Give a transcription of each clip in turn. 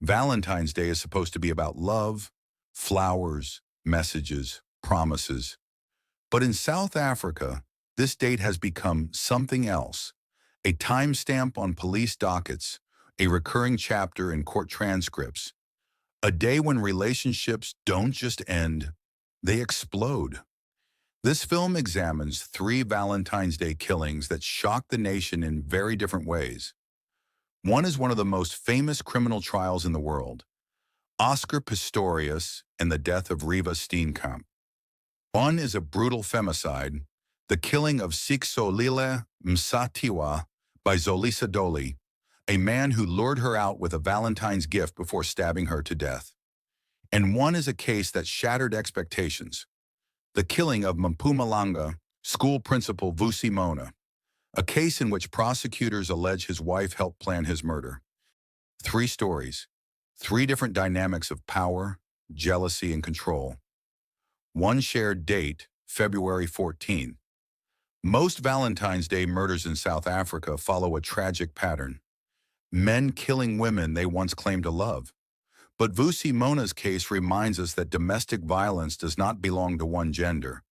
Valentine's Day is supposed to be about love, flowers, messages, promises. But in South Africa, this date has become something else, a timestamp on police dockets, a recurring chapter in court transcripts, a day when relationships don't just end, they explode. This film examines three Valentine's Day killings that shocked the nation in very different ways. One is one of the most famous criminal trials in the world, Oscar Pistorius and the death of Reeva Steenkamp. One is a brutal femicide, the killing of Sixolile Msatywa by Zolisa Doli, a man who lured her out with a Valentine's gift before stabbing her to death. And one is a case that shattered expectations, the killing of Mpumalanga school principal Vusi Mona, a case in which prosecutors allege his wife helped plan his murder. Three stories, three different dynamics of power, jealousy, and control. One shared date, February 14th. Most Valentine's Day murders in South Africa follow a tragic pattern. Men killing women they once claimed to love. But Vusi Mona's case reminds us that domestic violence does not belong to one gender.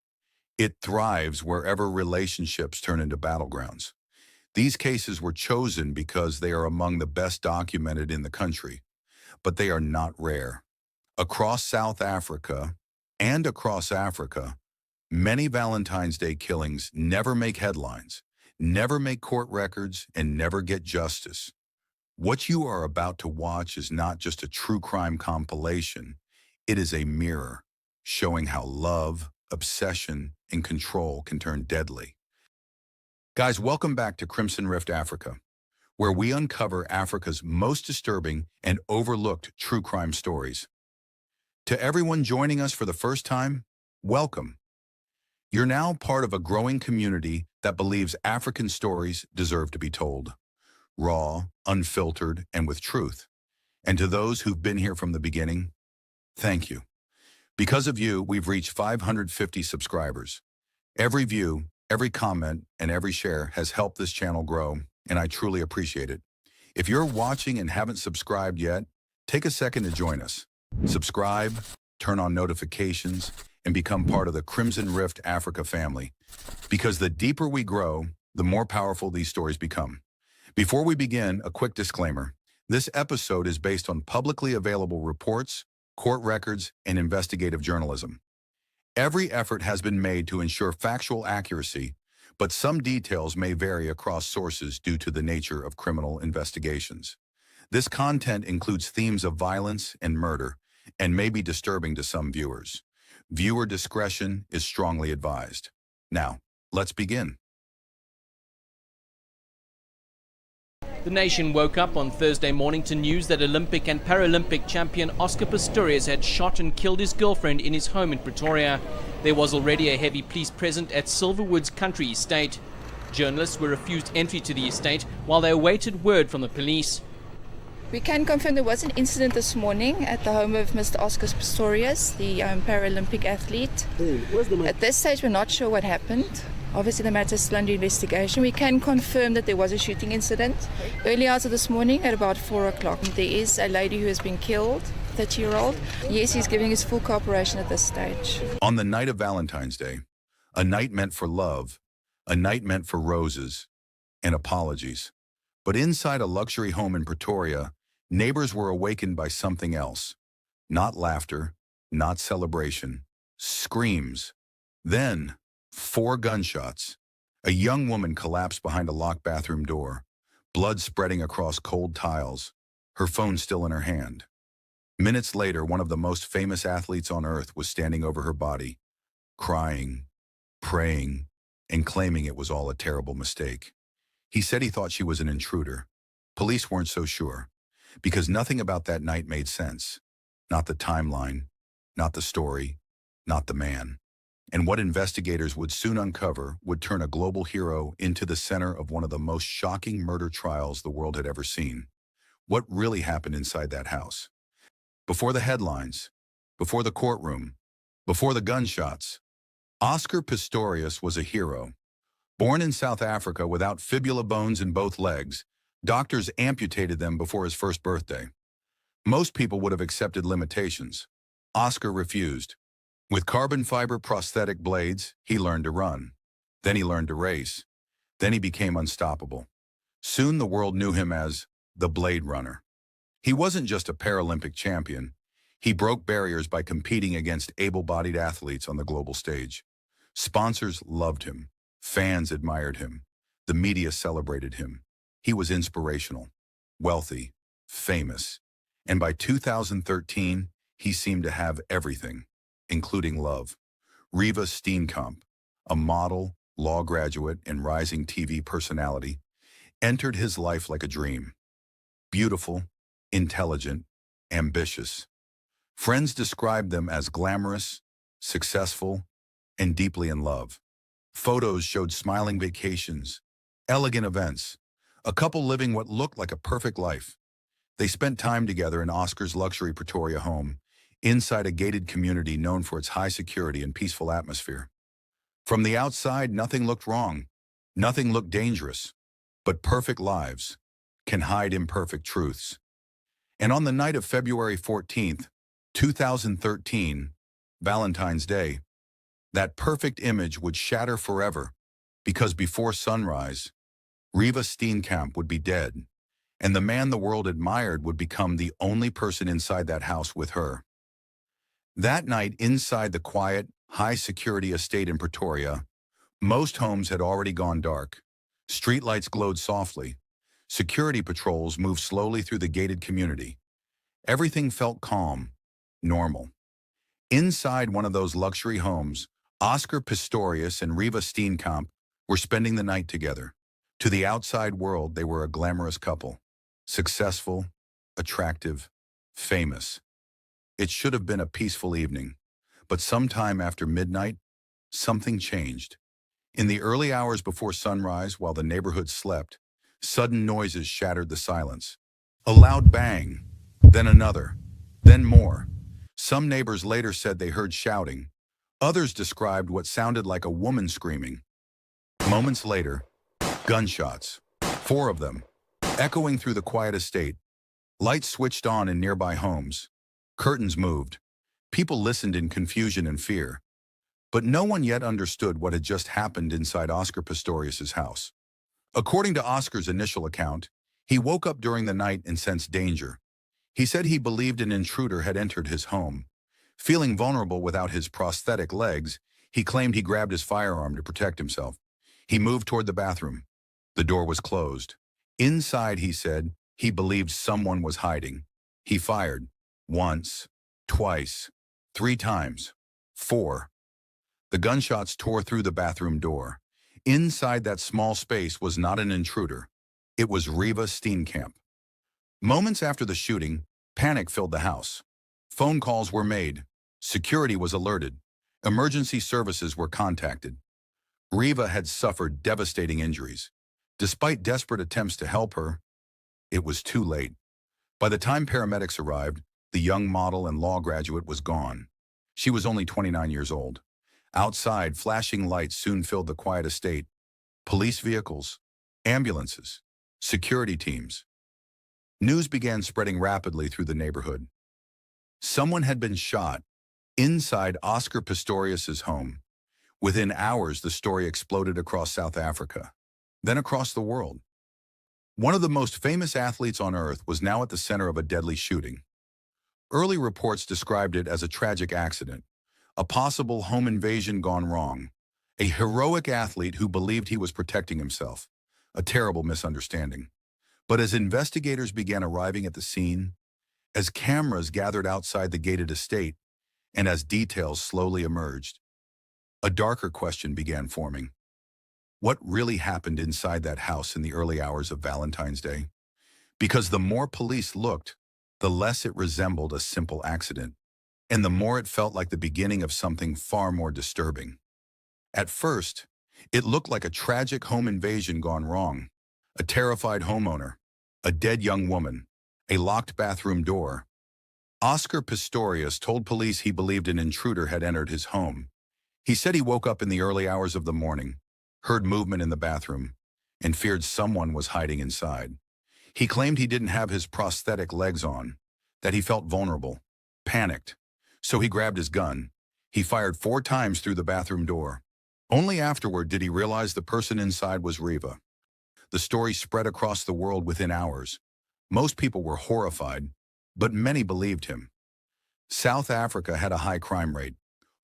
It thrives wherever relationships turn into battlegrounds. These cases were chosen because they are among the best documented in the country, but they are not rare. Across South Africa and across Africa, many Valentine's Day killings never make headlines, never make court records, and never get justice. What you are about to watch is not just a true crime compilation, it is a mirror showing how love, obsession, and control can turn deadly. Guys, welcome back to Crimson Rift Africa, where we uncover Africa's most disturbing and overlooked true crime stories. To everyone joining us for the first time, welcome. You're now part of a growing community that believes African stories deserve to be told. Raw, unfiltered, and with truth. And to those who've been here from the beginning, thank you. Because of you, we've reached 550 subscribers. Every view, every comment, and every share has helped this channel grow, and I truly appreciate it. If you're watching and haven't subscribed yet, take a second to join us. Subscribe, turn on notifications, and become part of the Crimson Rift Africa family. Because the deeper we grow, the more powerful these stories become. Before we begin, a quick disclaimer. This episode is based on publicly available reports, court records, and investigative journalism. Every effort has been made to ensure factual accuracy, but some details may vary across sources due to the nature of criminal investigations. This content includes themes of violence and murder, and may be disturbing to some viewers. Viewer discretion is strongly advised. Now, let's begin. The nation woke up on Thursday morning to news that Olympic and Paralympic champion Oscar Pistorius had shot and killed his girlfriend in his home in Pretoria. There was already a heavy police presence at Silverwood's country estate. Journalists were refused entry to the estate while they awaited word from the police. We can confirm there was an incident this morning at the home of Mr. Oscar Pistorius, the Paralympic athlete. At this stage, we're not sure what happened. Obviously, the matter is still under investigation. We can confirm that there was a shooting incident early hours of this morning at about 4 o'clock. There is a lady who has been killed, 30-year-old. Yes, he's giving his full cooperation at this stage. On the night of Valentine's Day, a night meant for love, a night meant for roses and apologies. But inside a luxury home in Pretoria, neighbors were awakened by something else. Not laughter, not celebration, screams. Then, 4 gunshots. A young woman collapsed behind a locked bathroom door, blood spreading across cold tiles, her phone still in her hand. Minutes later, one of the most famous athletes on earth was standing over her body, crying, praying, and claiming it was all a terrible mistake. He said he thought she was an intruder. Police weren't so sure, because nothing about that night made sense. Not the timeline, not the story, not the man. And what investigators would soon uncover would turn a global hero into the center of one of the most shocking murder trials the world had ever seen. What really happened inside that house? Before the headlines, before the courtroom, before the gunshots, Oscar Pistorius was a hero. Born in South Africa without fibula bones in both legs, doctors amputated them before his first birthday. Most people would have accepted limitations. Oscar refused. With carbon fiber prosthetic blades, he learned to run. Then he learned to race. Then he became unstoppable. Soon the world knew him as the Blade Runner. He wasn't just a Paralympic champion. He broke barriers by competing against able-bodied athletes on the global stage. Sponsors loved him. Fans admired him. The media celebrated him. He was inspirational, wealthy, famous. And by 2013, he seemed to have everything, including love. Reeva Steenkamp, a model, law graduate, and rising TV personality, entered his life like a dream. Beautiful, intelligent, ambitious. Friends described them as glamorous, successful, and deeply in love. Photos showed smiling vacations, elegant events, a couple living what looked like a perfect life. They spent time together in Oscar's luxury Pretoria home, inside a gated community known for its high security and peaceful atmosphere. From the outside, nothing looked wrong. Nothing looked dangerous. But perfect lives can hide imperfect truths. And on the night of February 14th, 2013, Valentine's Day, that perfect image would shatter forever, because before sunrise, Reeva Steenkamp would be dead, and the man the world admired would become the only person inside that house with her. That night, inside the quiet, high-security estate in Pretoria, most homes had already gone dark. Streetlights glowed softly. Security patrols moved slowly through the gated community. Everything felt calm, normal. Inside one of those luxury homes, Oscar Pistorius and Reeva Steenkamp were spending the night together. To the outside world, they were a glamorous couple. Successful, attractive, famous. It should have been a peaceful evening, but sometime after midnight, something changed. In the early hours before sunrise, while the neighborhood slept, sudden noises shattered the silence. A loud bang, then another, then more. Some neighbors later said they heard shouting. Others described what sounded like a woman screaming. Moments later, gunshots, 4 of them, echoing through the quiet estate. Lights switched on in nearby homes. Curtains moved. People listened in confusion and fear. But no one yet understood what had just happened inside Oscar Pistorius's house. According to Oscar's initial account, he woke up during the night and sensed danger. He said he believed an intruder had entered his home. Feeling vulnerable without his prosthetic legs, he claimed he grabbed his firearm to protect himself. He moved toward the bathroom. The door was closed. Inside, he said, he believed someone was hiding. He fired. Once, twice, 3 times, 4. The gunshots tore through the bathroom door. Inside that small space was not an intruder. It was Reeva Steenkamp. Moments after the shooting, panic filled the house. Phone calls were made. Security was alerted. Emergency services were contacted. Reeva had suffered devastating injuries. Despite desperate attempts to help her, it was too late. By the time paramedics arrived, the young model and law graduate was gone. She was only 29 years old. Outside, flashing lights soon filled the quiet estate. Police vehicles, ambulances, security teams. News began spreading rapidly through the neighborhood. Someone had been shot inside Oscar Pistorius's home. Within hours, the story exploded across South Africa, then across the world. One of the most famous athletes on earth was now at the center of a deadly shooting. Early reports described it as a tragic accident, a possible home invasion gone wrong, a heroic athlete who believed he was protecting himself, a terrible misunderstanding. But as investigators began arriving at the scene, as cameras gathered outside the gated estate, and as details slowly emerged, a darker question began forming. What really happened inside that house in the early hours of Valentine's Day? Because the more police looked, the less it resembled a simple accident, and the more it felt like the beginning of something far more disturbing. At first, it looked like a tragic home invasion gone wrong. A terrified homeowner, a dead young woman, a locked bathroom door. Oscar Pistorius told police he believed an intruder had entered his home. He said he woke up in the early hours of the morning, heard movement in the bathroom, and feared someone was hiding inside. He claimed he didn't have his prosthetic legs on. that he felt vulnerable, panicked. So he grabbed his gun. He fired 4 times through the bathroom door. Only afterward did he realize the person inside was Reeva. The story spread across the world within hours. Most people were horrified, but many believed him. South Africa had a high crime rate.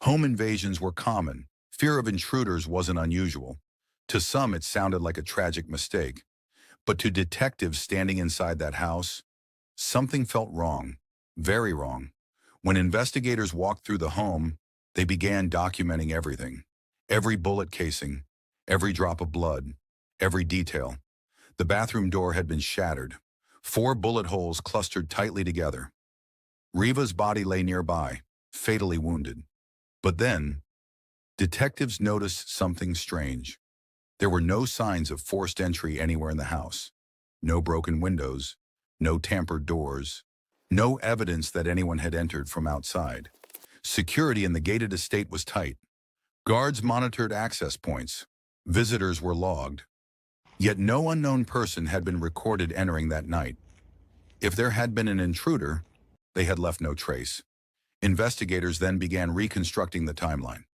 Home invasions were common. Fear of intruders wasn't unusual. To some, it sounded like a tragic mistake. But to detectives standing inside that house, something felt wrong, very wrong. When investigators walked through the home, they began documenting everything. Every bullet casing, every drop of blood, every detail. The bathroom door had been shattered. 4 bullet holes clustered tightly together. Reeva's body lay nearby, fatally wounded. But then, detectives noticed something strange. There were no signs of forced entry anywhere in the house. No broken windows, no tampered doors, no evidence that anyone had entered from outside. Security in the gated estate was tight. Guards monitored access points. Visitors were logged. Yet no unknown person had been recorded entering that night. If there had been an intruder, they had left no trace. Investigators then began reconstructing the timeline.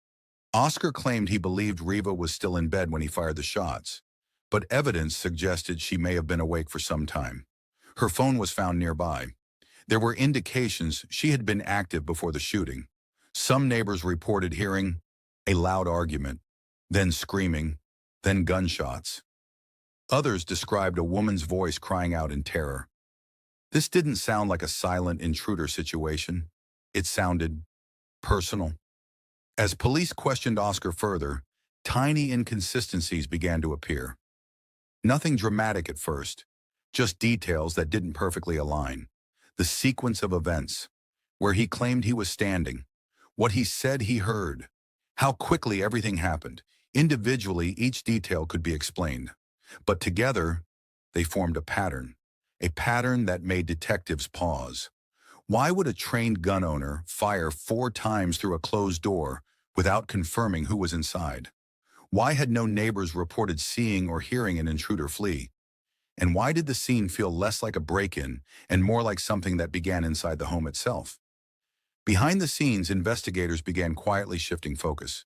Oscar claimed he believed Reeva was still in bed when he fired the shots, but evidence suggested she may have been awake for some time. Her phone was found nearby. There were indications she had been active before the shooting. Some neighbors reported hearing a loud argument, then screaming, then gunshots. Others described a woman's voice crying out in terror. This didn't sound like a silent intruder situation. It sounded personal. As police questioned Oscar further, tiny inconsistencies began to appear. Nothing dramatic at first, just details that didn't perfectly align. The sequence of events, where he claimed he was standing, what he said he heard, how quickly everything happened. Individually, each detail could be explained, but together, they formed a pattern that made detectives pause. Why would a trained gun owner fire 4 times through a closed door without confirming who was inside? Why had no neighbors reported seeing or hearing an intruder flee? And why did the scene feel less like a break-in and more like something that began inside the home itself? Behind the scenes, investigators began quietly shifting focus.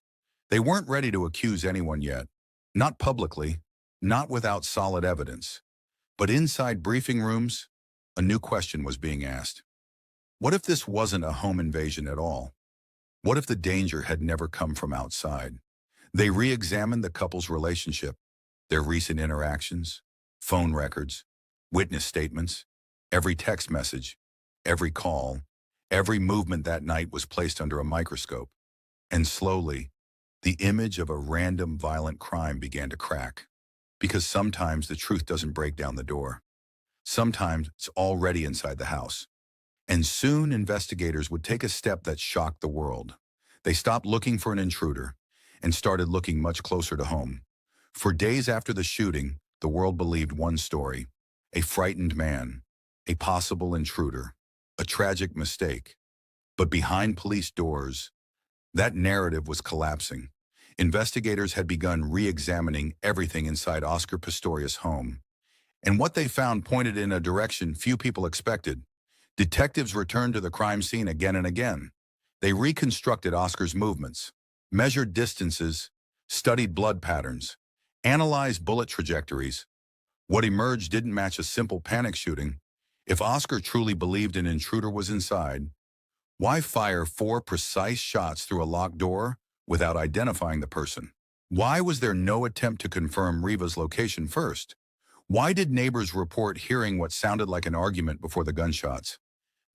They weren't ready to accuse anyone yet, not publicly, not without solid evidence. But inside briefing rooms, a new question was being asked. What if this wasn't a home invasion at all? What if the danger had never come from outside? They re-examined the couple's relationship, their recent interactions, phone records, witness statements, every text message, every call, every movement that night was placed under a microscope. And slowly, the image of a random violent crime began to crack. Because sometimes the truth doesn't break down the door. Sometimes it's already inside the house. And soon investigators would take a step that shocked the world. They stopped looking for an intruder and started looking much closer to home. For days after the shooting, the world believed one story: a frightened man, a possible intruder, a tragic mistake. But behind police doors, that narrative was collapsing. Investigators had begun re-examining everything inside Oscar Pistorius' home. And what they found pointed in a direction few people expected. Detectives returned to the crime scene again and again. They reconstructed Oscar's movements, measured distances, studied blood patterns, analyzed bullet trajectories. What emerged didn't match a simple panic shooting. If Oscar truly believed an intruder was inside, why fire 4 precise shots through a locked door without identifying the person? Why was there no attempt to confirm Reeva's location first? Why did neighbors report hearing what sounded like an argument before the gunshots?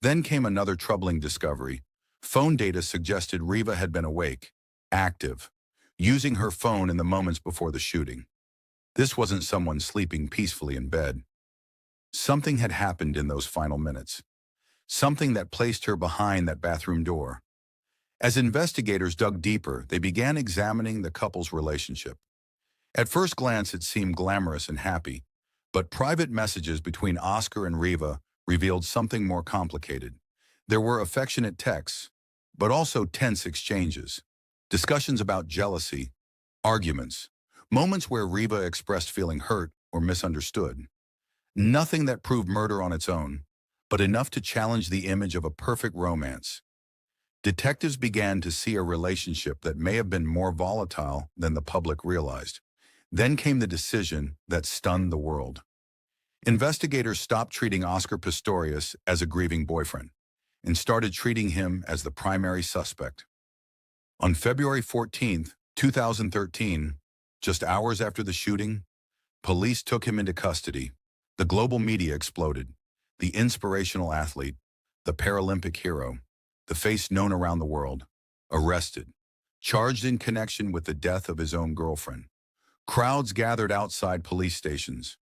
Then came another troubling discovery. Phone data suggested Reeva had been awake, active, using her phone in the moments before the shooting. This wasn't someone sleeping peacefully in bed. Something had happened in those final minutes. Something that placed her behind that bathroom door. As investigators dug deeper, they began examining the couple's relationship. At first glance, it seemed glamorous and happy, but private messages between Oscar and Reeva revealed something more complicated. There were affectionate texts, but also tense exchanges, discussions about jealousy, arguments, moments where Reeva expressed feeling hurt or misunderstood. Nothing that proved murder on its own, but enough to challenge the image of a perfect romance. Detectives began to see a relationship that may have been more volatile than the public realized. Then came the decision that stunned the world. Investigators stopped treating Oscar Pistorius as a grieving boyfriend and started treating him as the primary suspect. On February 14, 2013, just hours after the shooting, police took him into custody. The global media exploded. The inspirational athlete, the Paralympic hero, the face known around the world, arrested, charged in connection with the death of his own girlfriend. Crowds gathered outside police stations.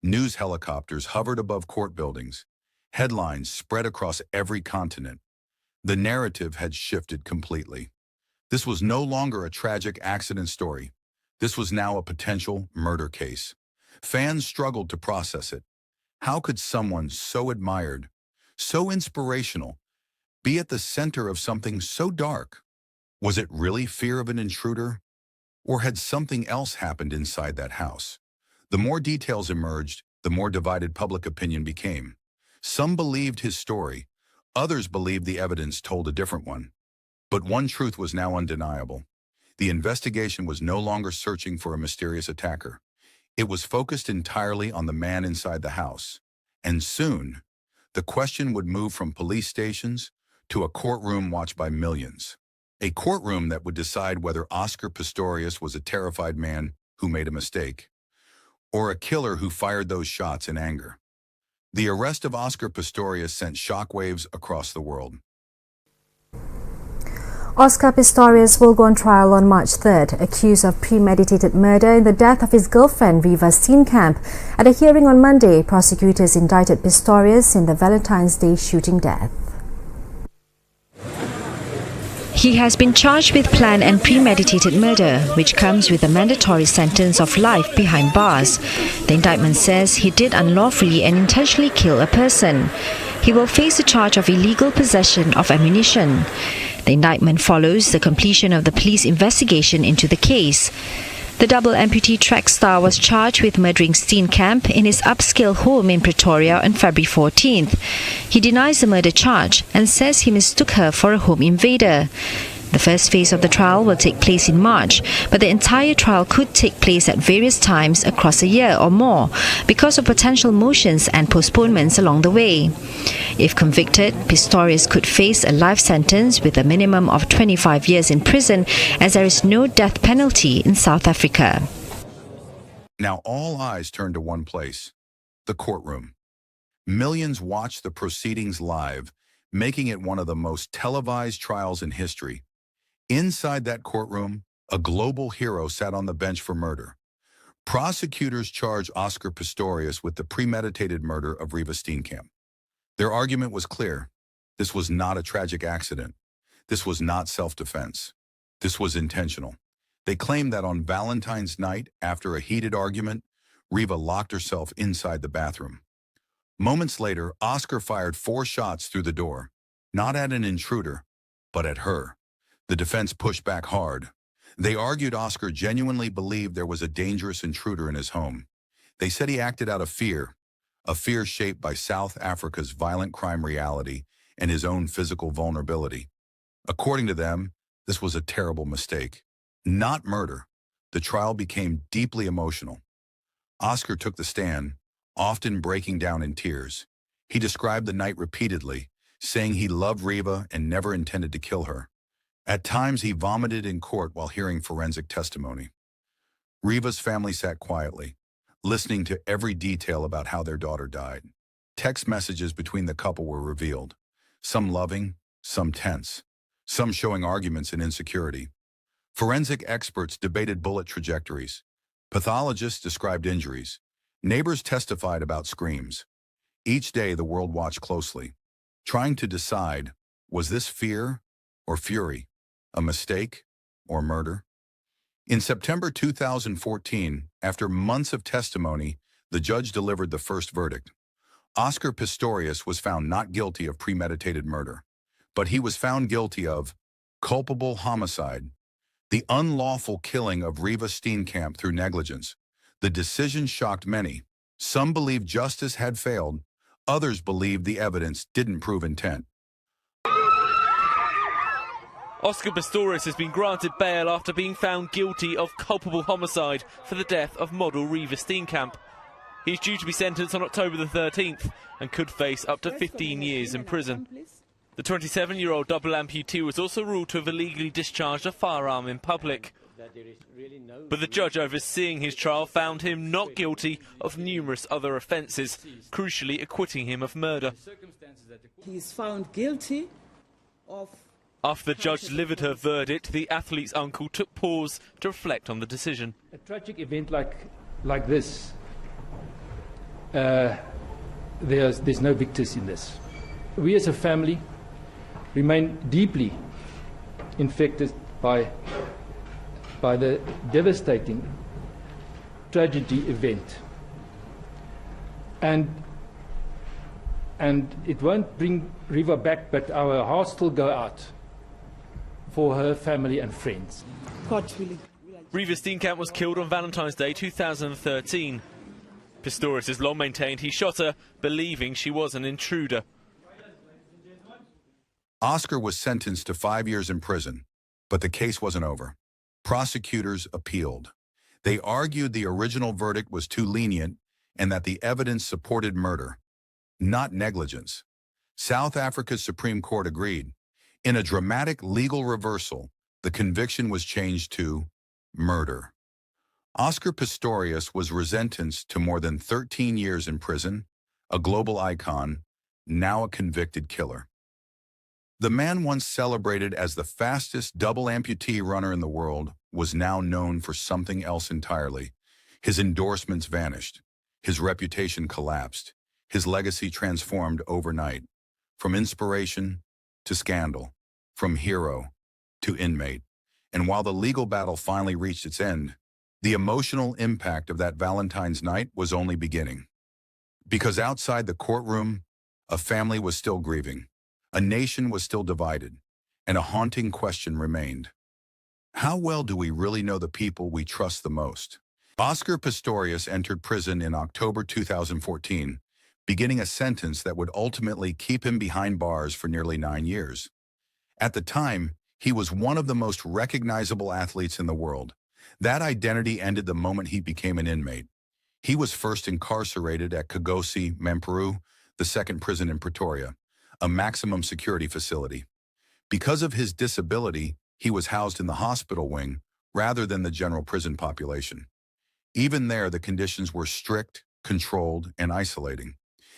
News helicopters hovered above court buildings. Headlines spread across every continent. The narrative had shifted completely. This was no longer a tragic accident story. This was now a potential murder case. Fans struggled to process it. How could someone so admired, so inspirational, be at the center of something so dark? Was it really fear of an intruder? Or had something else happened inside that house? The more details emerged, the more divided public opinion became. Some believed his story. Others believed the evidence told a different one. But one truth was now undeniable. The investigation was no longer searching for a mysterious attacker. It was focused entirely on the man inside the house. And soon, the question would move from police stations to a courtroom watched by millions. A courtroom that would decide whether Oscar Pistorius was a terrified man who made a mistake, or a killer who fired those shots in anger. The arrest of Oscar Pistorius sent shockwaves across the world. Oscar Pistorius will go on trial on March 3rd, accused of premeditated murder in the death of his girlfriend Reeva Steenkamp. At a hearing on Monday, prosecutors indicted Pistorius in the Valentine's Day shooting death. He has been charged with planned and premeditated murder, which comes with a mandatory sentence of life behind bars. The indictment says he did unlawfully and intentionally kill a person. He will face the charge of illegal possession of ammunition. The indictment follows the completion of the police investigation into the case. The double amputee track star was charged with murdering Steenkamp in his upscale home in Pretoria on February 14th. He denies the murder charge and says he mistook her for a home invader. The first phase of the trial will take place in March, but the entire trial could take place at various times across a year or more because of potential motions and postponements along the way. If convicted, Pistorius could face a life sentence with a minimum of 25 years in prison, as there is no death penalty in South Africa. Now all eyes turn to one place, the courtroom. Millions watched the proceedings live, making it one of the most televised trials in history. Inside that courtroom, a global hero sat on the bench for murder. Prosecutors charged Oscar Pistorius with the premeditated murder of Reeva Steenkamp. Their argument was clear. This was not a tragic accident. This was not self-defense. This was intentional. They claimed that on Valentine's night, after a heated argument, Reeva locked herself inside the bathroom. Moments later, Oscar fired 4 shots through the door, not at an intruder, but at her. The defense pushed back hard. They argued Oscar genuinely believed there was a dangerous intruder in his home. They said he acted out of fear, a fear shaped by South Africa's violent crime reality and his own physical vulnerability. According to them, this was a terrible mistake, not murder. The trial became deeply emotional. Oscar took the stand, often breaking down in tears. He described the night repeatedly, saying he loved Reeva and never intended to kill her. At times, he vomited in court while hearing forensic testimony. Reeva's family sat quietly, listening to every detail about how their daughter died. Text messages between the couple were revealed, some loving, some tense, some showing arguments and insecurity. Forensic experts debated bullet trajectories. Pathologists described injuries. Neighbors testified about screams. Each day, the world watched closely, trying to decide, was this fear or fury? A mistake or murder? In September 2014, after months of testimony, the judge delivered the first verdict. Oscar Pistorius was found not guilty of premeditated murder, but he was found guilty of culpable homicide, the unlawful killing of Reeva Steenkamp through negligence. The decision shocked many. Some believed justice had failed. Others believed the evidence didn't prove intent. Oscar Pistorius has been granted bail after being found guilty of culpable homicide for the death of model Reeva Steenkamp. He's due to be sentenced on October the 13th and could face up to 15 years in prison. The 27-year-old double amputee was also ruled to have illegally discharged a firearm in public. But the judge overseeing his trial found him not guilty of numerous other offences, crucially acquitting him of murder. He's found guilty of... After the judge delivered her verdict, the athlete's uncle took pause to reflect on the decision. A tragic event like this, there's no victors in this. We as a family remain deeply infected by the devastating tragedy event. And it won't bring Reeva back, but our hearts still go out for her family and friends. God willing. Reeva Steenkamp was killed on Valentine's Day 2013. Pistorius has long maintained he shot her, believing she was an intruder. Oscar was sentenced to 5 years in prison, but the case wasn't over. Prosecutors appealed. They argued the original verdict was too lenient and that the evidence supported murder, not negligence. South Africa's Supreme Court agreed. In a dramatic legal reversal, the conviction was changed to murder. Oscar Pistorius was sentenced to more than 13 years in prison, a global icon, now a convicted killer. The man once celebrated as the fastest double amputee runner in the world was now known for something else entirely. His endorsements vanished. His reputation collapsed. His legacy transformed overnight, from inspiration to scandal, from hero to inmate. And while the legal battle finally reached its end, the emotional impact of that Valentine's night was only beginning. Because outside the courtroom, a family was still grieving, a nation was still divided, and a haunting question remained. How well do we really know the people we trust the most? Oscar Pistorius entered prison in October 2014, beginning a sentence that would ultimately keep him behind bars for nearly 9 years. At the time, he was one of the most recognizable athletes in the world. That identity ended the moment he became an inmate. He was first incarcerated at Vusi Mona, the second prison in Pretoria, a maximum security facility. Because of his disability, he was housed in the hospital wing rather than the general prison population. Even there, the conditions were strict, controlled, and isolating.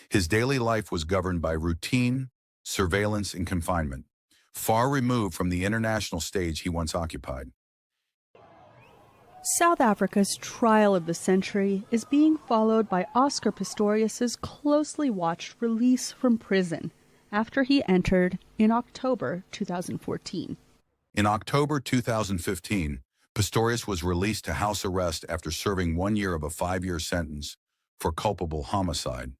His daily life was governed by routine, surveillance, and confinement, far removed from the international stage he once occupied. South Africa's trial of the century is being followed by Oscar Pistorius's closely watched release from prison after he entered in October 2014. In October 2015, Pistorius was released to house arrest after serving 1 year of a 5-year sentence for culpable homicide.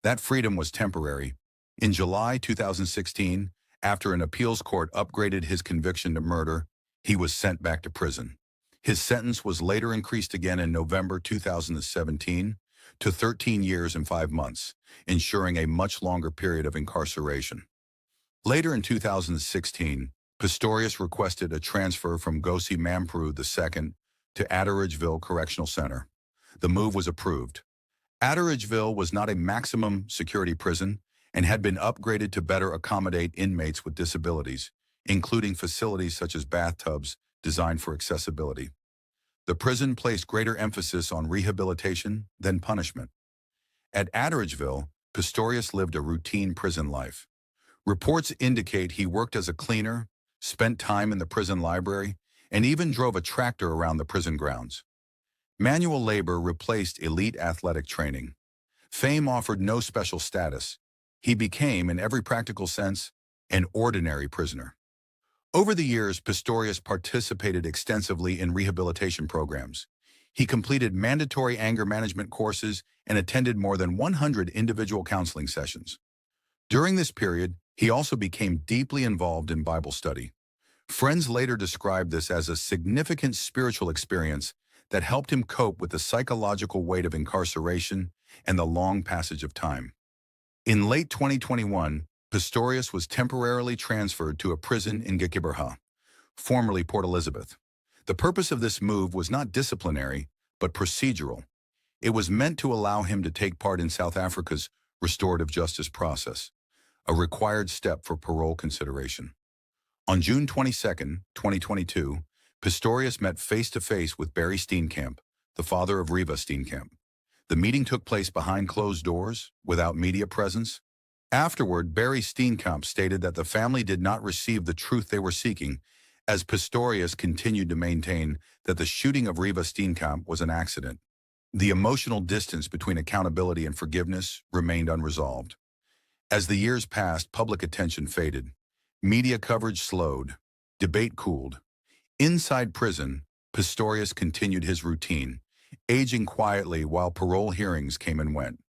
That freedom was temporary. In July 2016, after an appeals court upgraded his conviction to murder, he was sent back to prison. His sentence was later increased again in November 2017 to 13 years and 5 months, ensuring a much longer period of incarceration. Later in 2016, Pistorius requested a transfer from Vusi Mona II to Atteridgeville Correctional Center. The move was approved. Atteridgeville was not a maximum security prison and had been upgraded to better accommodate inmates with disabilities, including facilities such as bathtubs designed for accessibility. The prison placed greater emphasis on rehabilitation than punishment. At Atteridgeville, Pistorius lived a routine prison life. Reports indicate he worked as a cleaner, spent time in the prison library, and even drove a tractor around the prison grounds. Manual labor replaced elite athletic training. Fame offered no special status. He became, in every practical sense, an ordinary prisoner. Over the years, Pistorius participated extensively in rehabilitation programs. He completed mandatory anger management courses and attended more than 100 individual counseling sessions. During this period, he also became deeply involved in Bible study. Friends later described this as a significant spiritual experience that helped him cope with the psychological weight of incarceration and the long passage of time. In late 2021, Pistorius was temporarily transferred to a prison in Gqeberha, formerly Port Elizabeth. The purpose of this move was not disciplinary, but procedural. It was meant to allow him to take part in South Africa's restorative justice process, a required step for parole consideration. On June 22, 2022, Pistorius met face-to-face with Barry Steenkamp, the father of Reeva Steenkamp. The meeting took place behind closed doors, without media presence. Afterward, Barry Steenkamp stated that the family did not receive the truth they were seeking, as Pistorius continued to maintain that the shooting of Reeva Steenkamp was an accident. The emotional distance between accountability and forgiveness remained unresolved. As the years passed, public attention faded. Media coverage slowed. Debate cooled. Inside prison, Pistorius continued his routine, aging quietly while parole hearings came and went.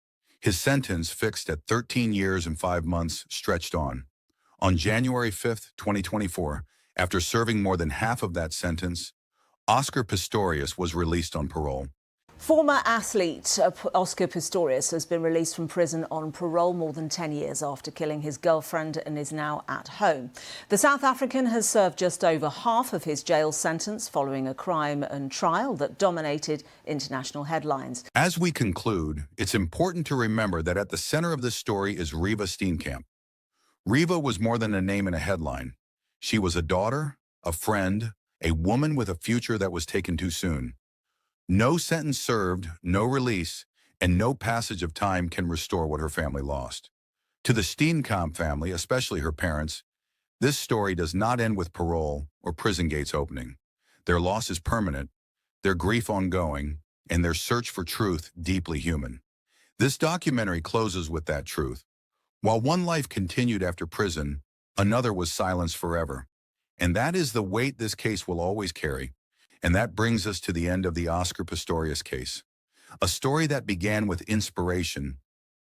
His sentence, fixed at 13 years and 5 months, stretched on. On January 5, 2024, after serving more than half of that sentence, Oscar Pistorius was released on parole. Former athlete Oscar Pistorius has been released from prison on parole more than 10 years after killing his girlfriend and is now at home. The South African has served just over half of his jail sentence following a crime and trial that dominated international headlines. As we conclude, it's important to remember that at the center of this story is Reeva Steenkamp. Reeva was more than a name in a headline. She was a daughter, a friend, a woman with a future that was taken too soon. No sentence served, no release, and no passage of time can restore what her family lost. To the Steenkamp family, especially her parents, this story does not end with parole or prison gates opening. Their loss is permanent, their grief ongoing, and their search for truth deeply human. This documentary closes with that truth. While one life continued after prison, another was silenced forever. And that is the weight this case will always carry. And that brings us to the end of the Oscar Pistorius case, a story that began with inspiration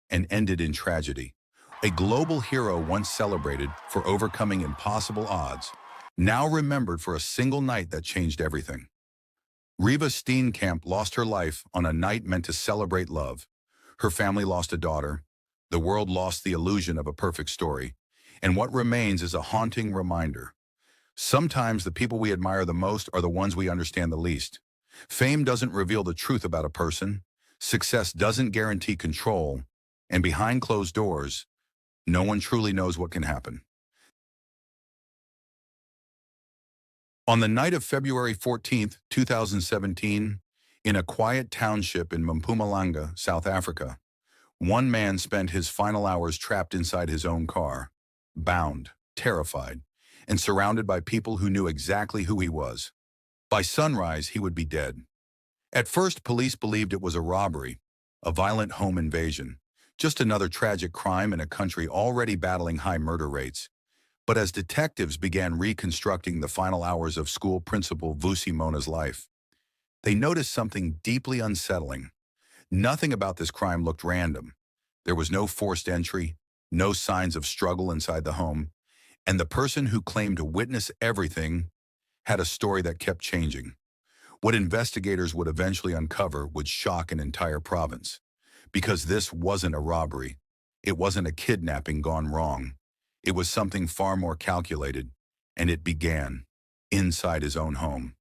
and ended in tragedy. A global hero once celebrated for overcoming impossible odds, now remembered for a single night that changed everything. Reeva Steenkamp lost her life on a night meant to celebrate love. Her family lost a daughter. The world lost the illusion of a perfect story. And what remains is a haunting reminder. Sometimes the people we admire the most are the ones we understand the least. Fame doesn't reveal the truth about a person. Success doesn't guarantee control. And behind closed doors, no one truly knows what can happen. On the night of February 14, 2017, in a quiet township in Mpumalanga, South Africa, one man spent his final hours trapped inside his own car, bound, terrified, and surrounded by people who knew exactly who he was. By sunrise, he would be dead. At first, police believed it was a robbery, a violent home invasion, just another tragic crime in a country already battling high murder rates. But as detectives began reconstructing the final hours of school principal Vusi Mona's life, they noticed something deeply unsettling. Nothing about this crime looked random. There was no forced entry, no signs of struggle inside the home, and the person who claimed to witness everything had a story that kept changing. What investigators would eventually uncover would shock an entire province. Because this wasn't a robbery. It wasn't a kidnapping gone wrong. It was something far more calculated, and it began inside his own home.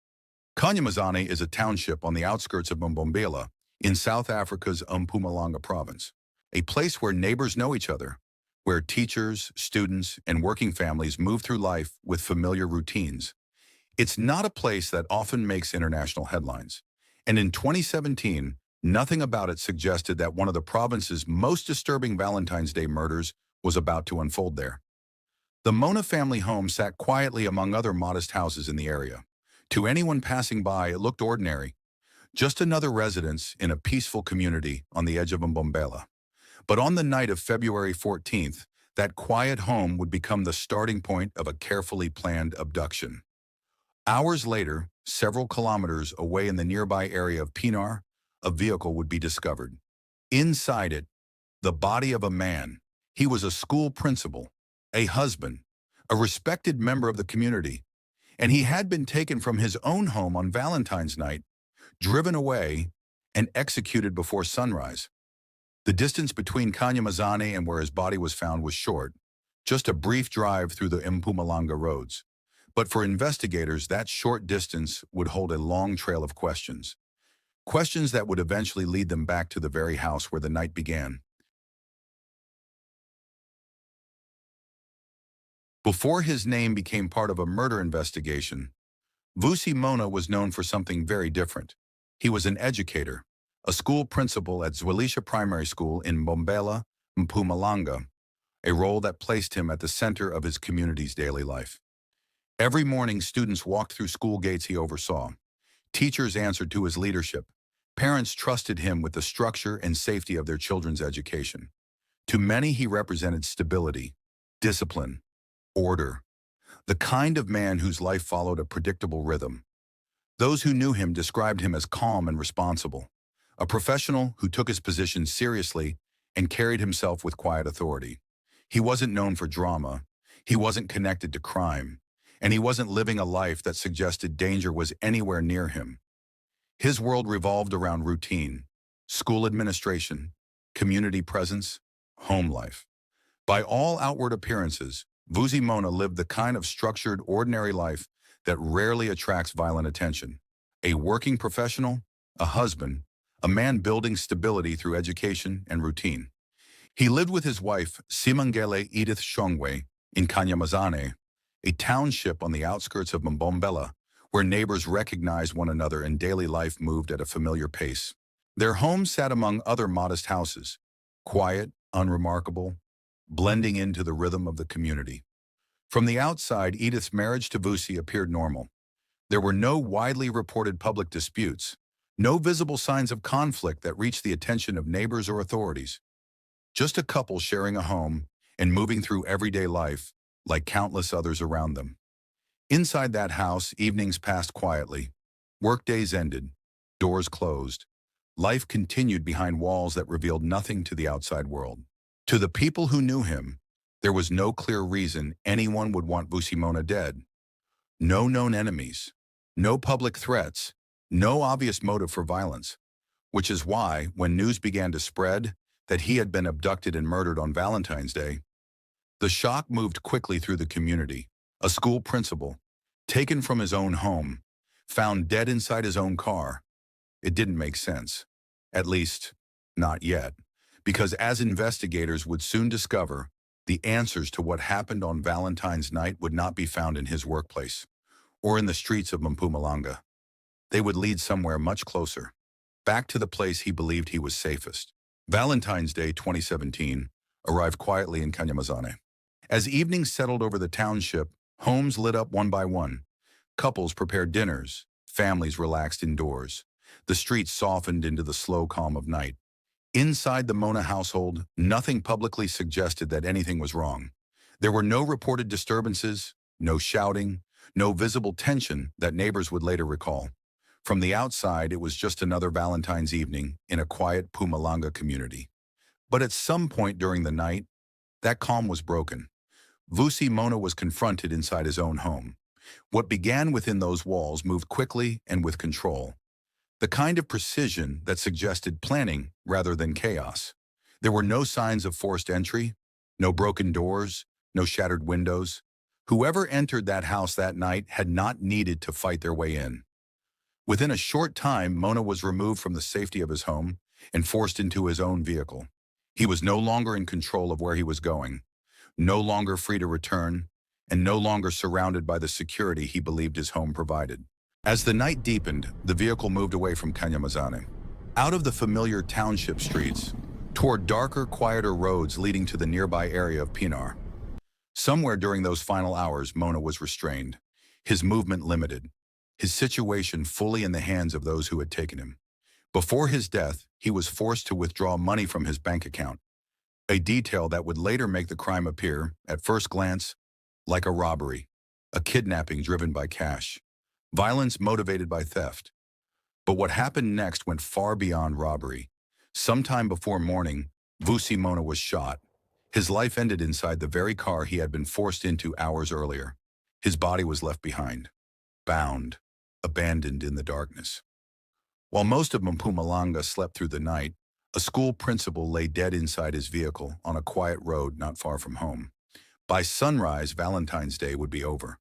Kanyamazane is a township on the outskirts of Mpumalanga in South Africa's Mpumalanga province, a place where neighbors know each other, where teachers, students, and working families move through life with familiar routines. It's not a place that often makes international headlines. And in 2017, nothing about it suggested that one of the province's most disturbing Valentine's Day murders was about to unfold there. The Mona family home sat quietly among other modest houses in the area. To anyone passing by, it looked ordinary, just another residence in a peaceful community on the edge of Mpumalanga. But on the night of February 14th, that quiet home would become the starting point of a carefully planned abduction. Hours later, several kilometers away in the nearby area of Pinar, a vehicle would be discovered. Inside it, the body of a man. He was a school principal, a husband, a respected member of the community, and he had been taken from his own home on Valentine's night, driven away, and executed before sunrise. The distance between Kanyamazane and where his body was found was short, just a brief drive through the Mpumalanga roads. But for investigators, that short distance would hold a long trail of questions. Questions that would eventually lead them back to the very house where the night began. Before his name became part of a murder investigation, Vusi Mona was known for something very different. He was an educator, a school principal at Zolisa Primary School in Mbombela, Mpumalanga, a role that placed him at the center of his community's daily life. Every morning, students walked through school gates he oversaw. Teachers answered to his leadership. Parents trusted him with the structure and safety of their children's education. To many, he represented stability, discipline, order, the kind of man whose life followed a predictable rhythm. Those who knew him described him as calm and responsible, a professional who took his position seriously and carried himself with quiet authority. He wasn't known for drama, he wasn't connected to crime, and he wasn't living a life that suggested danger was anywhere near him. His world revolved around routine, school administration, community presence, home life. By all outward appearances, Vusi Mona lived the kind of structured, ordinary life that rarely attracts violent attention. A working professional, a husband, a man building stability through education and routine. He lived with his wife, Simangele Edith Shongwe, in Kanyamazane, a township on the outskirts of Mbombela, where neighbors recognized one another and daily life moved at a familiar pace. Their home sat among other modest houses, quiet, unremarkable, blending into the rhythm of the community. From the outside, Edith's marriage to Vusi appeared normal. There were no widely reported public disputes, no visible signs of conflict that reached the attention of neighbors or authorities. Just a couple sharing a home and moving through everyday life like countless others around them. Inside that house, evenings passed quietly. Workdays ended, doors closed. Life continued behind walls that revealed nothing to the outside world. To the people who knew him, there was no clear reason anyone would want Vusi Mona dead. No known enemies, no public threats, no obvious motive for violence, which is why, when news began to spread that he had been abducted and murdered on Valentine's Day, the shock moved quickly through the community. A school principal, taken from his own home, found dead inside his own car. It didn't make sense. At least, not yet. Because as investigators would soon discover, the answers to what happened on Valentine's night would not be found in his workplace or in the streets of Mpumalanga. They would lead somewhere much closer, back to the place he believed he was safest. Valentine's Day 2017 arrived quietly in Kanyamazane. As evenings settled over the township, homes lit up one by one. Couples prepared dinners, families relaxed indoors. The streets softened into the slow calm of night. Inside the Mona household, nothing publicly suggested that anything was wrong. There were no reported disturbances, no shouting, no visible tension that neighbors would later recall. From the outside, it was just another Valentine's evening in a quiet Mpumalanga community. But at some point during the night, that calm was broken. Vusi Mona was confronted inside his own home. What began within those walls moved quickly and with control. The kind of precision that suggested planning rather than chaos. There were no signs of forced entry, no broken doors, no shattered windows. Whoever entered that house that night had not needed to fight their way in. Within a short time, Mona was removed from the safety of his home and forced into his own vehicle. He was no longer in control of where he was going, no longer free to return, and no longer surrounded by the security he believed his home provided. As the night deepened, the vehicle moved away from Kanyamazane, out of the familiar township streets, toward darker, quieter roads leading to the nearby area of Pinar. Somewhere during those final hours, Mona was restrained, his movement limited, his situation fully in the hands of those who had taken him. Before his death, he was forced to withdraw money from his bank account, a detail that would later make the crime appear, at first glance, like a robbery, a kidnapping driven by cash, violence motivated by theft. But what happened next went far beyond robbery. Sometime before morning, Vusi Mona was shot. His life ended inside the very car he had been forced into hours earlier. His body was left behind, bound, abandoned in the darkness. While most of Mpumalanga slept through the night, A school principal lay dead inside his vehicle on a quiet road not far from home. By sunrise, Valentine's Day would be over,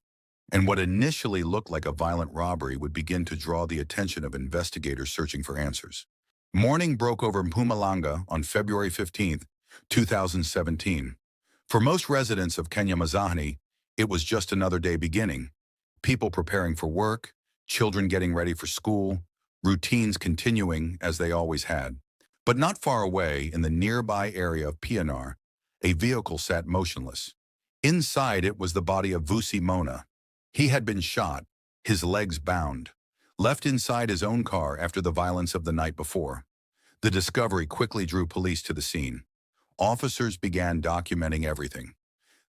and what initially looked like a violent robbery would begin to draw the attention of investigators searching for answers. Morning broke over Mpumalanga on February 15, 2017. For most residents of Kenya Mazahani, it was just another day beginning. People preparing for work, children getting ready for school, routines continuing as they always had. But not far away, in the nearby area of PNR, a vehicle sat motionless. Inside it was the body of Vusi Mona. He had been shot, his legs bound, left inside his own car after the violence of the night before. The discovery quickly drew police to the scene. Officers began documenting everything: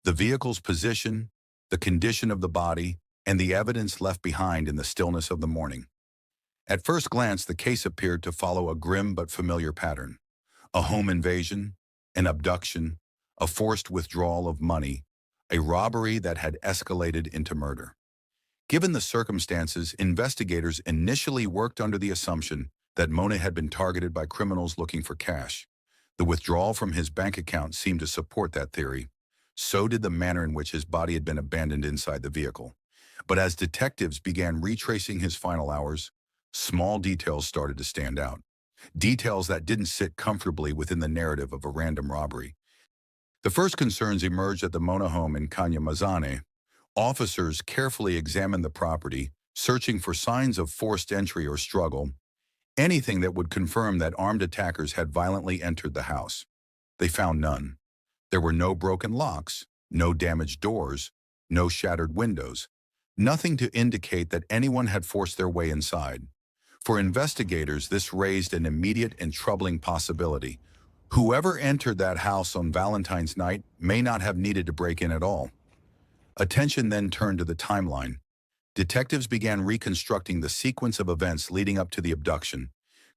the vehicle's position, the condition of the body, and the evidence left behind in the stillness of the morning. At first glance, the case appeared to follow a grim but familiar pattern: a home invasion, an abduction, a forced withdrawal of money, a robbery that had escalated into murder. Given the circumstances, investigators initially worked under the assumption that Mona had been targeted by criminals looking for cash. The withdrawal from his bank account seemed to support that theory. So did the manner in which his body had been abandoned inside the vehicle. But as detectives began retracing his final hours, small details started to stand out. Details that didn't sit comfortably within the narrative of a random robbery. The first concerns emerged at the Mona home in Kenya Mazahani. Officers carefully examined the property, searching for signs of forced entry or struggle, anything that would confirm that armed attackers had violently entered the house. They found none. There were no broken locks, no damaged doors, no shattered windows, nothing to indicate that anyone had forced their way inside. For investigators, this raised an immediate and troubling possibility. Whoever entered that house on Valentine's night may not have needed to break in at all. Attention then turned to the timeline. Detectives began reconstructing the sequence of events leading up to the abduction,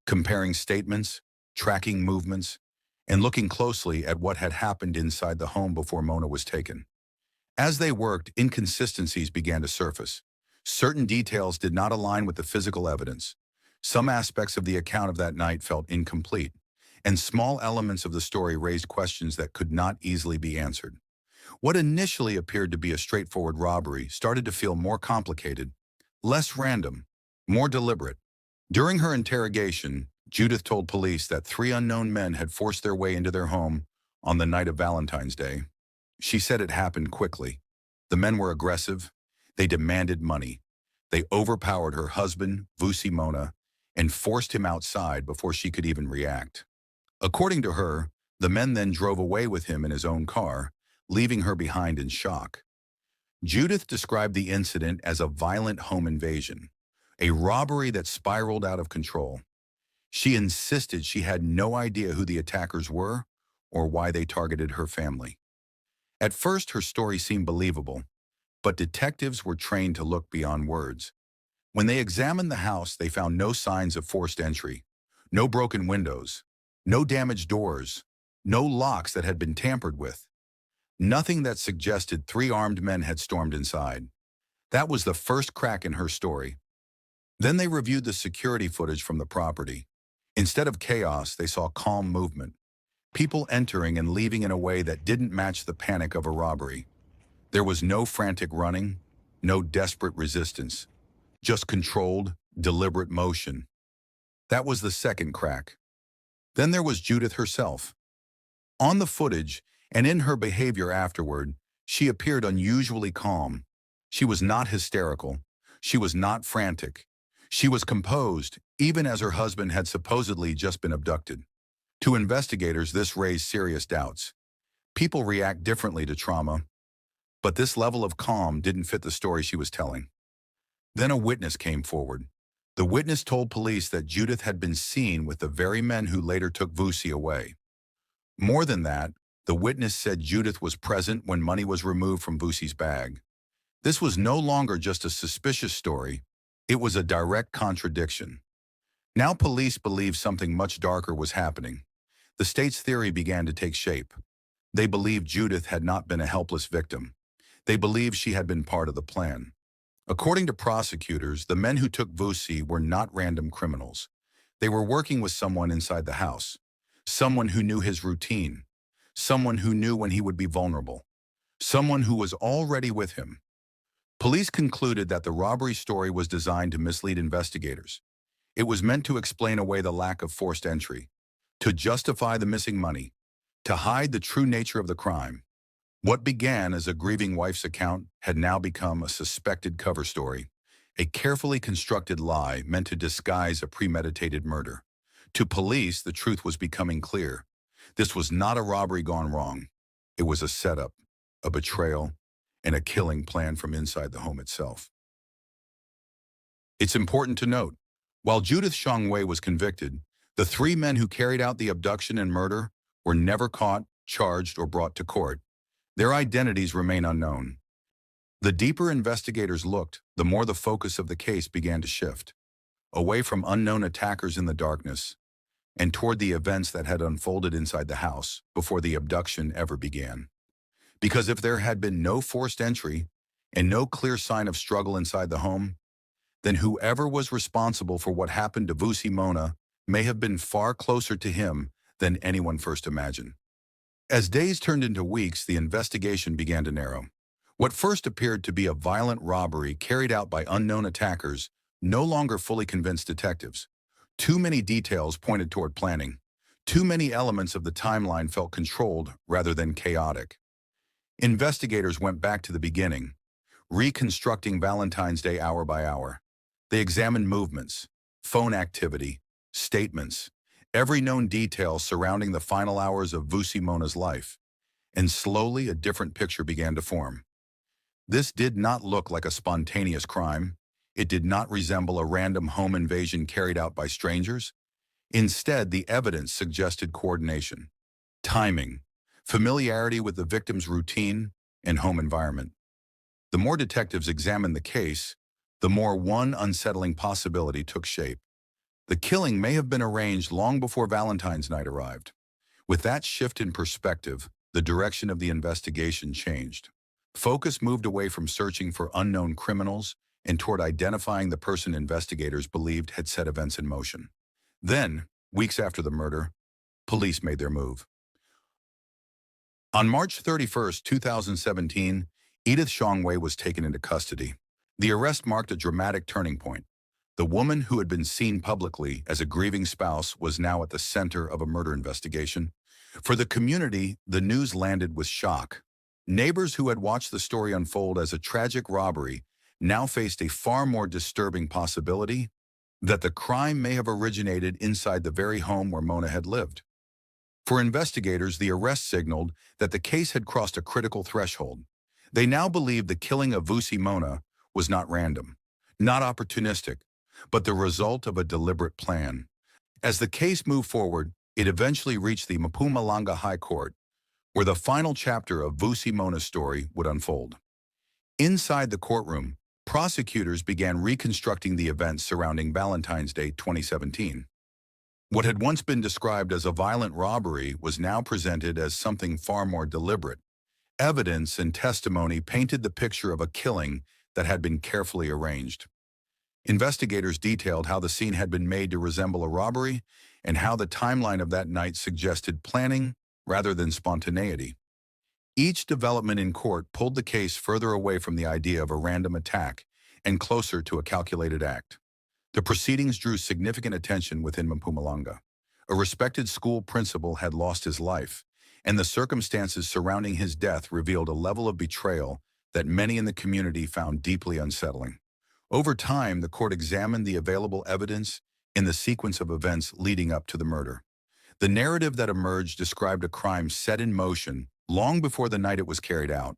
comparing statements, tracking movements, and looking closely at what had happened inside the home before Mona was taken. As they worked, inconsistencies began to surface. Certain details did not align with the physical evidence. Some aspects of the account of that night felt incomplete, and small elements of the story raised questions that could not easily be answered. What initially appeared to be a straightforward robbery started to feel more complicated, less random, more deliberate. During her interrogation, Judith told police that 3 unknown men had forced their way into their home on the night of Valentine's Day. She said it happened quickly. The men were aggressive. They demanded money. They overpowered her husband, Vusi Mona, and forced him outside before she could even react. According to her, the men then drove away with him in his own car, leaving her behind in shock. Judith described the incident as a violent home invasion, a robbery that spiraled out of control. She insisted she had no idea who the attackers were or why they targeted her family. At first, her story seemed believable, but detectives were trained to look beyond words. When they examined the house, they found no signs of forced entry, no broken windows, no damaged doors, no locks that had been tampered with. Nothing that suggested 3 armed men had stormed inside. That was the first crack in her story. Then they reviewed the security footage from the property. Instead of chaos, they saw calm movement. People entering and leaving in a way that didn't match the panic of a robbery. There was no frantic running, no desperate resistance, just controlled, deliberate motion. That was the second crack. Then there was Judith herself. On the footage, and in her behavior afterward, she appeared unusually calm. She was not hysterical. She was not frantic. She was composed, even as her husband had supposedly just been abducted. To investigators, this raised serious doubts. People react differently to trauma, but this level of calm didn't fit the story she was telling. Then a witness came forward. The witness told police that Judith had been seen with the very men who later took Vusi away. More than that, the witness said Judith was present when money was removed from Vusi's bag. This was no longer just a suspicious story. It was a direct contradiction. Now police believed something much darker was happening. The state's theory began to take shape. They believed Judith had not been a helpless victim. They believed she had been part of the plan. According to prosecutors, the men who took Vusi were not random criminals. They were working with someone inside the house, someone who knew his routine, someone who knew when he would be vulnerable, someone who was already with him. Police concluded that the robbery story was designed to mislead investigators. It was meant to explain away the lack of forced entry, to justify the missing money, to hide the true nature of the crime. What began as a grieving wife's account had now become a suspected cover story, a carefully constructed lie meant to disguise a premeditated murder. To police, the truth was becoming clear. This was not a robbery gone wrong. It was a setup, a betrayal, and a killing planned from inside the home itself. It's important to note, while Judith Shongwei was convicted, the three men who carried out the abduction and murder were never caught, charged, or brought to court. Their identities remain unknown. The deeper investigators looked, the more the focus of the case began to shift, away from unknown attackers in the darkness, and toward the events that had unfolded inside the house before the abduction ever began. Because if there had been no forced entry and no clear sign of struggle inside the home, then whoever was responsible for what happened to Vusi Mona may have been far closer to him than anyone first imagined. As days turned into weeks, the investigation began to narrow. What first appeared to be a violent robbery carried out by unknown attackers no longer fully convinced detectives. Too many details pointed toward planning. Too many elements of the timeline felt controlled rather than chaotic. Investigators went back to the beginning, reconstructing Valentine's Day hour by hour. They examined movements, phone activity, statements, every known detail surrounding the final hours of Vusi Mona's life, and slowly a different picture began to form. This did not look like a spontaneous crime. It did not resemble a random home invasion carried out by strangers. Instead, the evidence suggested coordination, timing, familiarity with the victim's routine and home environment. The more detectives examined the case, the more one unsettling possibility took shape. The killing may have been arranged long before Valentine's night arrived. With that shift in perspective, the direction of the investigation changed. Focus moved away from searching for unknown criminals and toward identifying the person investigators believed had set events in motion. Then, weeks after the murder, police made their move. On March 31, 2017, Edith Shongwei was taken into custody. The arrest marked a dramatic turning point. The woman who had been seen publicly as a grieving spouse was now at the center of a murder investigation. For the community, the news landed with shock. Neighbors who had watched the story unfold as a tragic robbery now faced a far more disturbing possibility that the crime may have originated inside the very home where Mona had lived. For investigators, the arrest signaled that the case had crossed a critical threshold. They now believed the killing of Vusi Mona was not random, not opportunistic, but the result of a deliberate plan. As the case moved forward, it eventually reached the Mpumalanga High Court, where the final chapter of Vusi Mona's story would unfold. Inside the courtroom, prosecutors began reconstructing the events surrounding Valentine's Day 2017. What had once been described as a violent robbery was now presented as something far more deliberate. Evidence and testimony painted the picture of a killing that had been carefully arranged. Investigators detailed how the scene had been made to resemble a robbery and how the timeline of that night suggested planning rather than spontaneity. Each development in court pulled the case further away from the idea of a random attack and closer to a calculated act. The proceedings drew significant attention within Mpumalanga. A respected school principal had lost his life, and the circumstances surrounding his death revealed a level of betrayal that many in the community found deeply unsettling. Over time, the court examined the available evidence in the sequence of events leading up to the murder. The narrative that emerged described a crime set in motion long before the night it was carried out,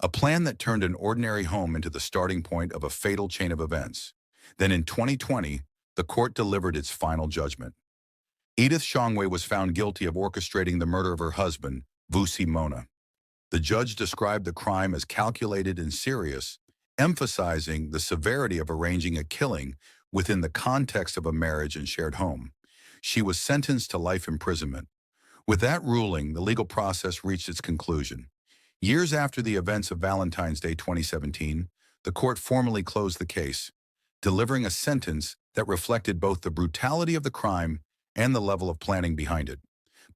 a plan that turned an ordinary home into the starting point of a fatal chain of events. Then in 2020, the court delivered its final judgment. Edith Shongwei was found guilty of orchestrating the murder of her husband, Vusi Mona. The judge described the crime as calculated and serious, emphasizing the severity of arranging a killing within the context of a marriage and shared home. She was sentenced to life imprisonment. With that ruling, the legal process reached its conclusion. Years after the events of Valentine's Day 2017, the court formally closed the case, delivering a sentence that reflected both the brutality of the crime and the level of planning behind it.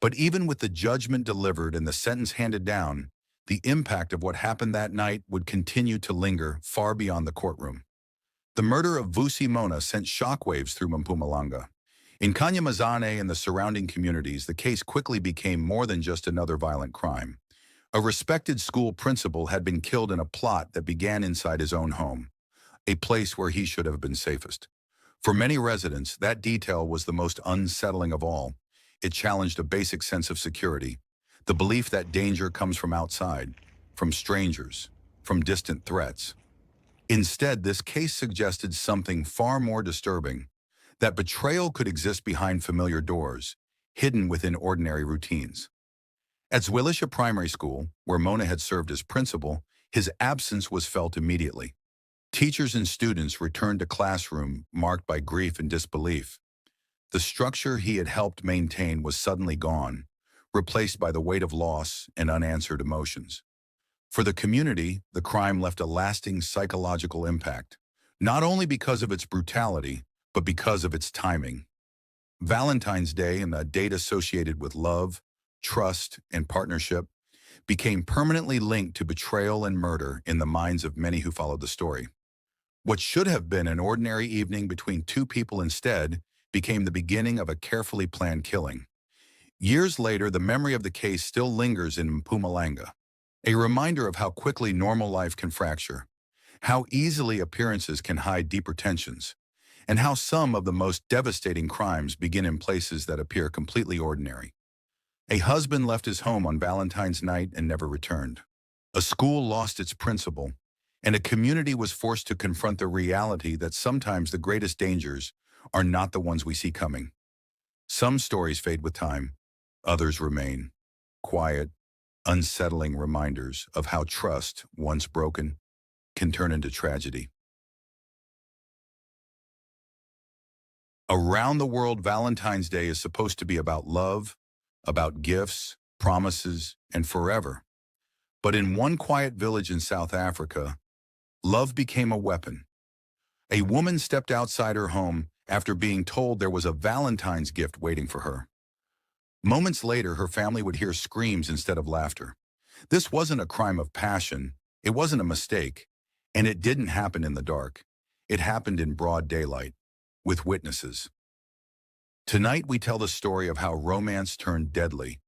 But even with the judgment delivered and the sentence handed down, the impact of what happened that night would continue to linger far beyond the courtroom. The murder of Vusi Mona sent shockwaves through Mpumalanga. In Kanyamazane and the surrounding communities, the case quickly became more than just another violent crime. A respected school principal had been killed in a plot that began inside his own home, a place where he should have been safest. For many residents, that detail was the most unsettling of all. It challenged a basic sense of security, the belief that danger comes from outside, from strangers, from distant threats. Instead, this case suggested something far more disturbing, that betrayal could exist behind familiar doors, hidden within ordinary routines. At Zolisa Primary School, where Mona had served as principal, his absence was felt immediately. Teachers and students returned to classroom marked by grief and disbelief. The structure he had helped maintain was suddenly gone, replaced by the weight of loss and unanswered emotions. For the community, the crime left a lasting psychological impact, not only because of its brutality, but because of its timing. Valentine's Day and the date associated with love, trust, and partnership became permanently linked to betrayal and murder in the minds of many who followed the story. What should have been an ordinary evening between two people instead became the beginning of a carefully planned killing. Years later, the memory of the case still lingers in Mpumalanga, a reminder of how quickly normal life can fracture, how easily appearances can hide deeper tensions, and how some of the most devastating crimes begin in places that appear completely ordinary. A husband left his home on Valentine's night and never returned. A school lost its principal, and a community was forced to confront the reality that sometimes the greatest dangers are not the ones we see coming. Some stories fade with time, others remain, quiet, unsettling reminders of how trust, once broken, can turn into tragedy. Around the world, Valentine's Day is supposed to be about love, about gifts, promises, and forever. But in one quiet village in South Africa, love became a weapon. A woman stepped outside her home after being told there was a Valentine's gift waiting for her. Moments later, her family would hear screams instead of laughter. This wasn't a crime of passion, it wasn't a mistake, and it didn't happen in the dark. It happened in broad daylight, with witnesses. Tonight we tell the story of how romance turned deadly,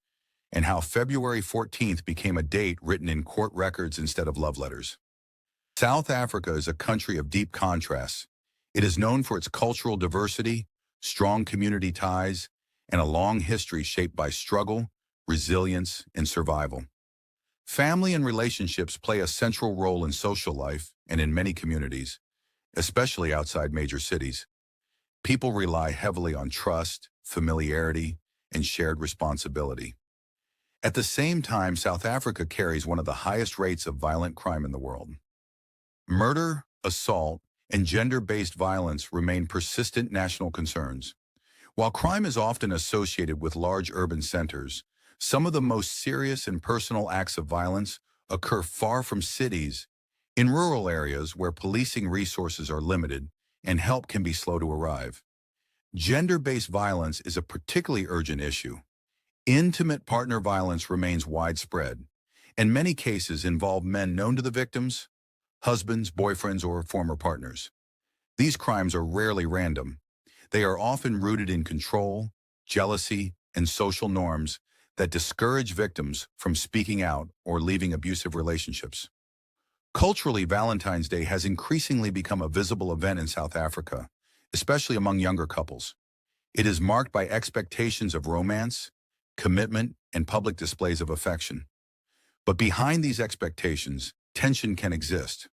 and how February 14th became a date written in court records instead of love letters. South Africa is a country of deep contrasts. It is known for its cultural diversity, strong community ties, and a long history shaped by struggle, resilience, and survival. Family and relationships play a central role in social life and in many communities, especially outside major cities. People rely heavily on trust, familiarity, and shared responsibility. At the same time, South Africa carries one of the highest rates of violent crime in the world. Murder, assault, and gender-based violence remain persistent national concerns. While crime is often associated with large urban centers, some of the most serious and personal acts of violence occur far from cities, in rural areas where policing resources are limited and help can be slow to arrive. Gender-based violence is a particularly urgent issue. Intimate partner violence remains widespread, and many cases involve men known to the victims, husbands, boyfriends, or former partners. These crimes are rarely random. They are often rooted in control, jealousy, and social norms that discourage victims from speaking out or leaving abusive relationships. Culturally, Valentine's Day has increasingly become a visible event in South Africa, especially among younger couples. It is marked by expectations of romance, commitment, and public displays of affection. But behind these expectations, tension can exist,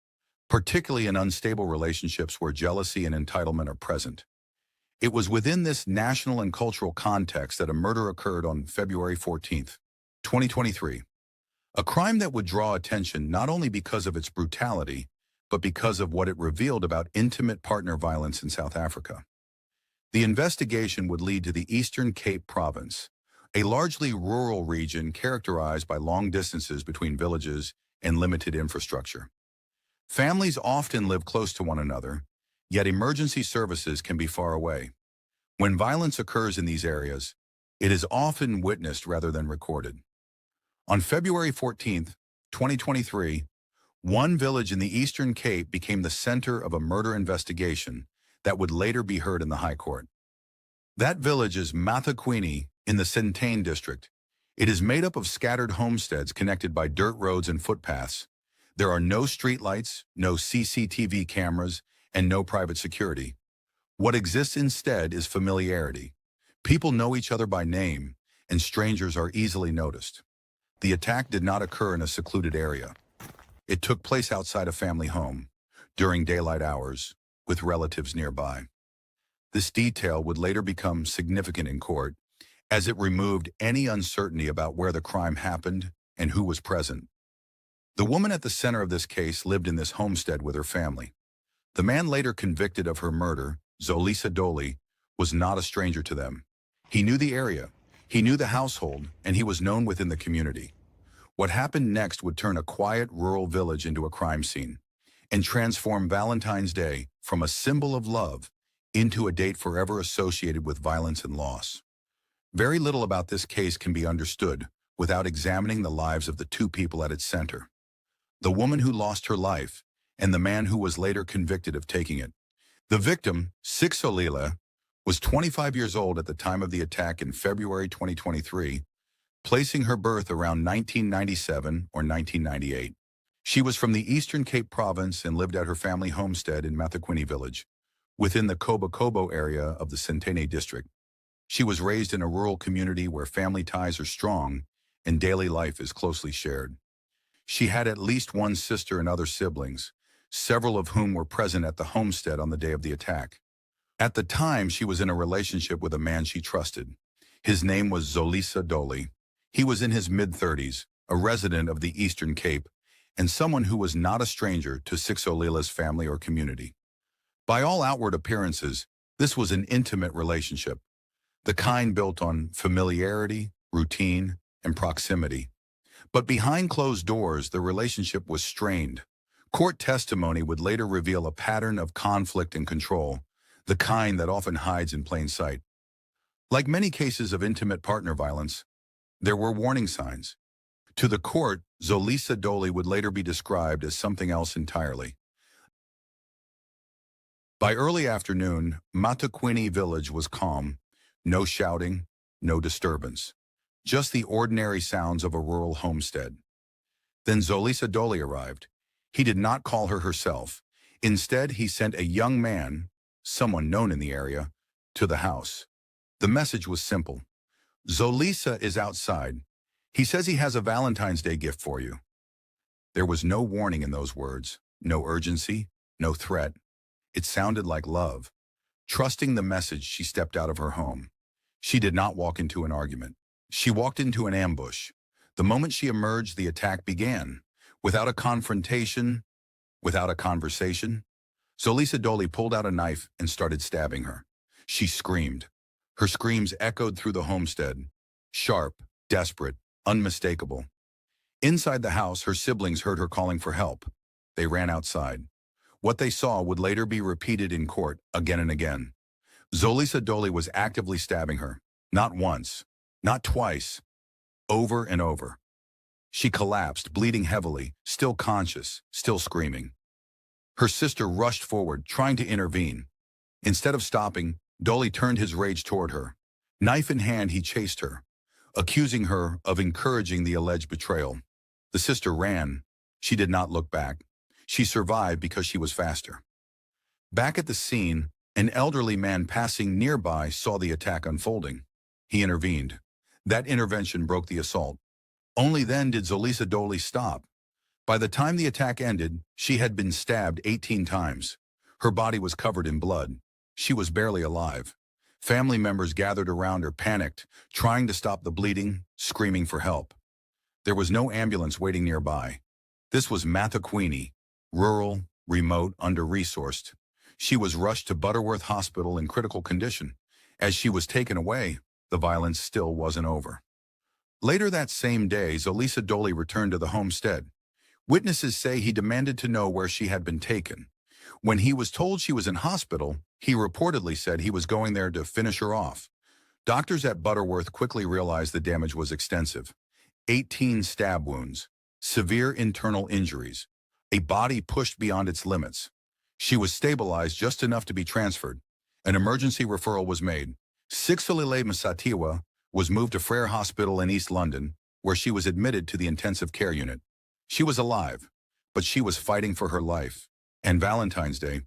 particularly in unstable relationships where jealousy and entitlement are present. It was within this national and cultural context that a murder occurred on February 14th, 2023. A crime that would draw attention not only because of its brutality, but because of what it revealed about intimate partner violence in South Africa. The investigation would lead to the Eastern Cape Province, a largely rural region characterized by long distances between villages and limited infrastructure. Families often live close to one another, yet emergency services can be far away. When violence occurs in these areas, It is often witnessed rather than recorded. On February 14, 2023, one village in the Eastern Cape became the center of a murder investigation that would later be heard in the High Court. That village is Msatywa in the Sixolile district. It is made up of scattered homesteads connected by dirt roads and footpaths. There are no streetlights, no CCTV cameras, and no private security. What exists instead is familiarity. People know each other by name, and strangers are easily noticed. The attack did not occur in a secluded area. It took place outside a family home, during daylight hours, with relatives nearby. This detail would later become significant in court, as it removed any uncertainty about where the crime happened and who was present. The woman at the center of this case lived in this homestead with her family. The man later convicted of her murder, Zolisa Doli, was not a stranger to them. He knew the area, he knew the household, and he was known within the community. What happened next would turn a quiet rural village into a crime scene and transform Valentine's Day from a symbol of love into a date forever associated with violence and loss. Very little about this case can be understood without examining the lives of the two people at its center. The woman who lost her life and the man who was later convicted of taking it. The victim, Sixolile, was 25 years old at the time of the attack in February 2023, placing her birth around 1997 or 1998. She was from the Eastern Cape province and lived at her family homestead in Msatywa village, within the Kobo area of the Sixolile district. She was raised in a rural community where family ties are strong and daily life is closely shared. She had at least one sister and other siblings, several of whom were present at the homestead on the day of the attack. At the time, she was in a relationship with a man she trusted. His name was Zolisa Doli. He was in his mid-30s, a resident of the Eastern Cape, and someone who was not a stranger to Sixolile's family or community. By all outward appearances, this was an intimate relationship, the kind built on familiarity, routine, and proximity. But behind closed doors, the relationship was strained. Court testimony would later reveal a pattern of conflict and control, the kind that often hides in plain sight. Like many cases of intimate partner violence, there were warning signs. To the court, Zolisa Doli would later be described as something else entirely. By early afternoon, Msatywa village was calm, no shouting, no disturbance, just the ordinary sounds of a rural homestead. Then Zolisa Doli arrived. He did not call her herself. Instead, he sent a young man, someone known in the area, to the house. The message was simple. Zolisa is outside. He says he has a Valentine's Day gift for you. There was no warning in those words, no urgency, no threat. It sounded like love. Trusting the message, she stepped out of her home. She did not walk into an argument. She walked into an ambush. The moment she emerged, the attack began. Without a confrontation, without a conversation, Zolisa Doli pulled out a knife and started stabbing her. She screamed. Her screams echoed through the homestead, sharp, desperate, unmistakable. Inside the house, her siblings heard her calling for help. They ran outside. What they saw would later be repeated in court again and again. Zolisa Doli was actively stabbing her, not once, not twice, over and over. She collapsed, bleeding heavily, still conscious, still screaming. Her sister rushed forward, trying to intervene. Instead of stopping, Doli turned his rage toward her. Knife in hand, he chased her, accusing her of encouraging the alleged betrayal. The sister ran. She did not look back. She survived because she was faster. Back at the scene, an elderly man passing nearby saw the attack unfolding. He intervened. That intervention broke the assault. Only then did Zolisa Doli stop. By the time the attack ended, she had been stabbed 18 times. Her body was covered in blood. She was barely alive. Family members gathered around her, panicked, trying to stop the bleeding, screaming for help. There was no ambulance waiting nearby. This was Msatywa, rural, remote, under-resourced. She was rushed to Butterworth Hospital in critical condition. As she was taken away, the violence still wasn't over. Later that same day, Zolisa Doli returned to the homestead. Witnesses say he demanded to know where she had been taken. When he was told she was in hospital, he reportedly said he was going there to finish her off. Doctors at Butterworth quickly realized the damage was extensive. 18 stab wounds, severe internal injuries, a body pushed beyond its limits. She was stabilized just enough to be transferred. An emergency referral was made. Sixolile Msatywa was moved to Frere Hospital in East London, where she was admitted to the intensive care unit. She was alive, but she was fighting for her life. And Valentine's Day,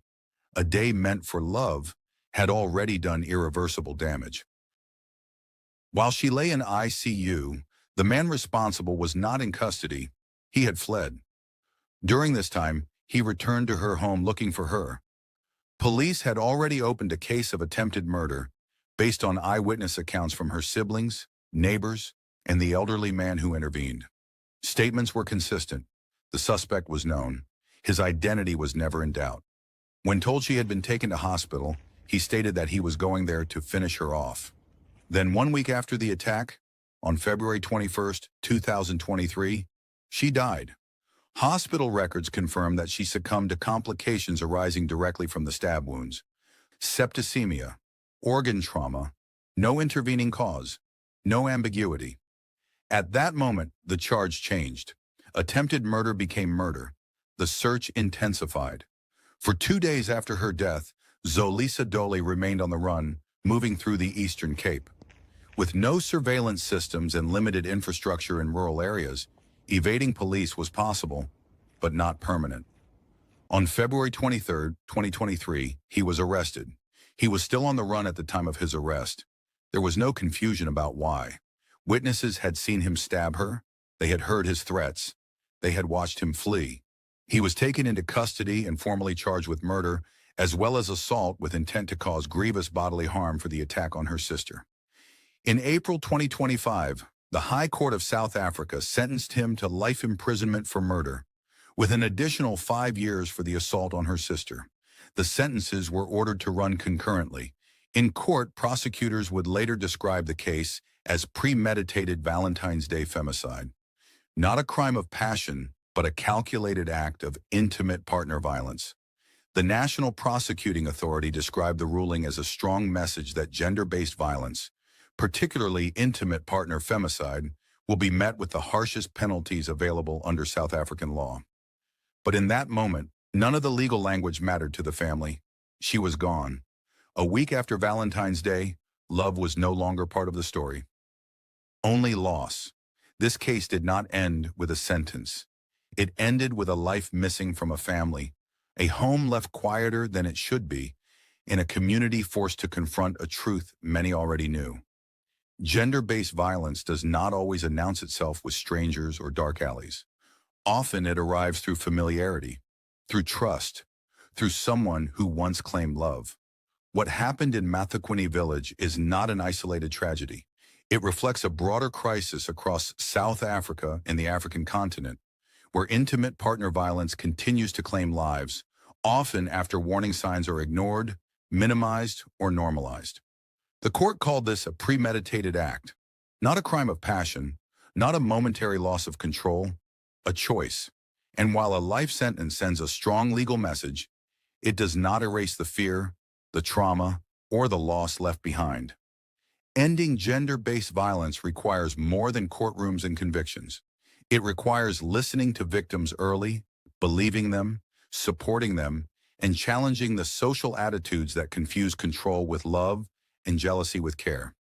a day meant for love, had already done irreversible damage. While she lay in ICU, the man responsible was not in custody. He had fled. During this time, he returned to her home looking for her. Police had already opened a case of attempted murder based on eyewitness accounts from her siblings, neighbors, and the elderly man who intervened. Statements were consistent. The suspect was known. His identity was never in doubt. When told she had been taken to hospital, he stated that he was going there to finish her off. Then 1 week after the attack, on February 21st, 2023, she died. Hospital records confirm that she succumbed to complications arising directly from the stab wounds. Septicemia, organ trauma, no intervening cause, no ambiguity. At that moment, the charge changed. Attempted murder became murder. The search intensified. For 2 days after her death, Zolisa Doli remained on the run, moving through the Eastern Cape. With no surveillance systems and limited infrastructure in rural areas, evading police was possible, but not permanent. On February 23, 2023, he was arrested. He was still on the run at the time of his arrest. There was no confusion about why. Witnesses had seen him stab her. They had heard his threats. They had watched him flee. He was taken into custody and formally charged with murder, as well as assault with intent to cause grievous bodily harm for the attack on her sister. In April 2025, the High Court of South Africa sentenced him to life imprisonment for murder, with an additional 5 years for the assault on her sister. The sentences were ordered to run concurrently. In court, prosecutors would later describe the case as premeditated Valentine's Day femicide. Not a crime of passion, but a calculated act of intimate partner violence. The National Prosecuting Authority described the ruling as a strong message that gender-based violence, particularly intimate partner femicide, will be met with the harshest penalties available under South African law. But in that moment, none of the legal language mattered to the family. She was gone. A week after Valentine's Day, love was no longer part of the story. Only loss. This case did not end with a sentence. It ended with a life missing from a family, a home left quieter than it should be, and a community forced to confront a truth many already knew. Gender-based violence does not always announce itself with strangers or dark alleys. Often it arrives through familiarity, through trust, through someone who once claimed love. What happened in Msatywa village is not an isolated tragedy. It reflects a broader crisis across South Africa and the African continent, where intimate partner violence continues to claim lives, often after warning signs are ignored, minimized, or normalized. The court called this a premeditated act, not a crime of passion, not a momentary loss of control, a choice. And while a life sentence sends a strong legal message, it does not erase the fear, the trauma, or the loss left behind. Ending gender-based violence requires more than courtrooms and convictions. It requires listening to victims early, believing them, supporting them, and challenging the social attitudes that confuse control with love and jealousy with care.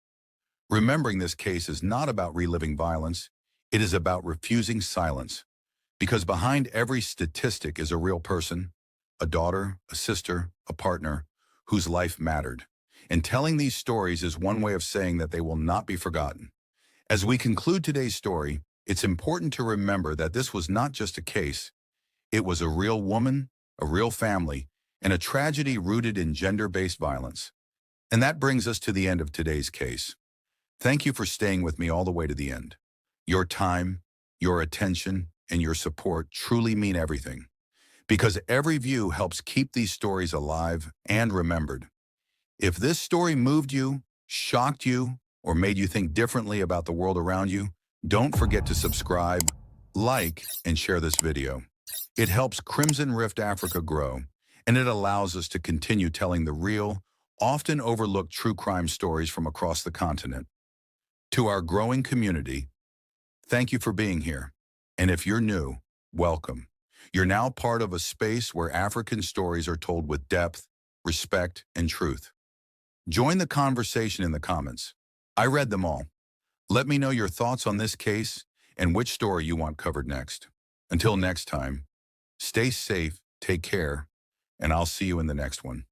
Remembering this case is not about reliving violence, it is about refusing silence. Because behind every statistic is a real person, a daughter, a sister, a partner, whose life mattered. And telling these stories is one way of saying that they will not be forgotten. As we conclude today's story, it's important to remember that this was not just a case. It was a real woman, a real family, and a tragedy rooted in gender-based violence. And that brings us to the end of today's case. Thank you for staying with me all the way to the end. Your time, your attention, and your support truly mean everything. Because every view helps keep these stories alive and remembered. If this story moved you, shocked you, or made you think differently about the world around you, don't forget to subscribe, like, and share this video. It helps Crimson Rift Africa grow, and it allows us to continue telling the real, often overlooked true crime stories from across the continent. To our growing community, thank you for being here. And if you're new, welcome. You're now part of a space where African stories are told with depth, respect, and truth. Join the conversation in the comments. I read them all. Let me know your thoughts on this case and which story you want covered next. Until next time, stay safe, take care, and I'll see you in the next one.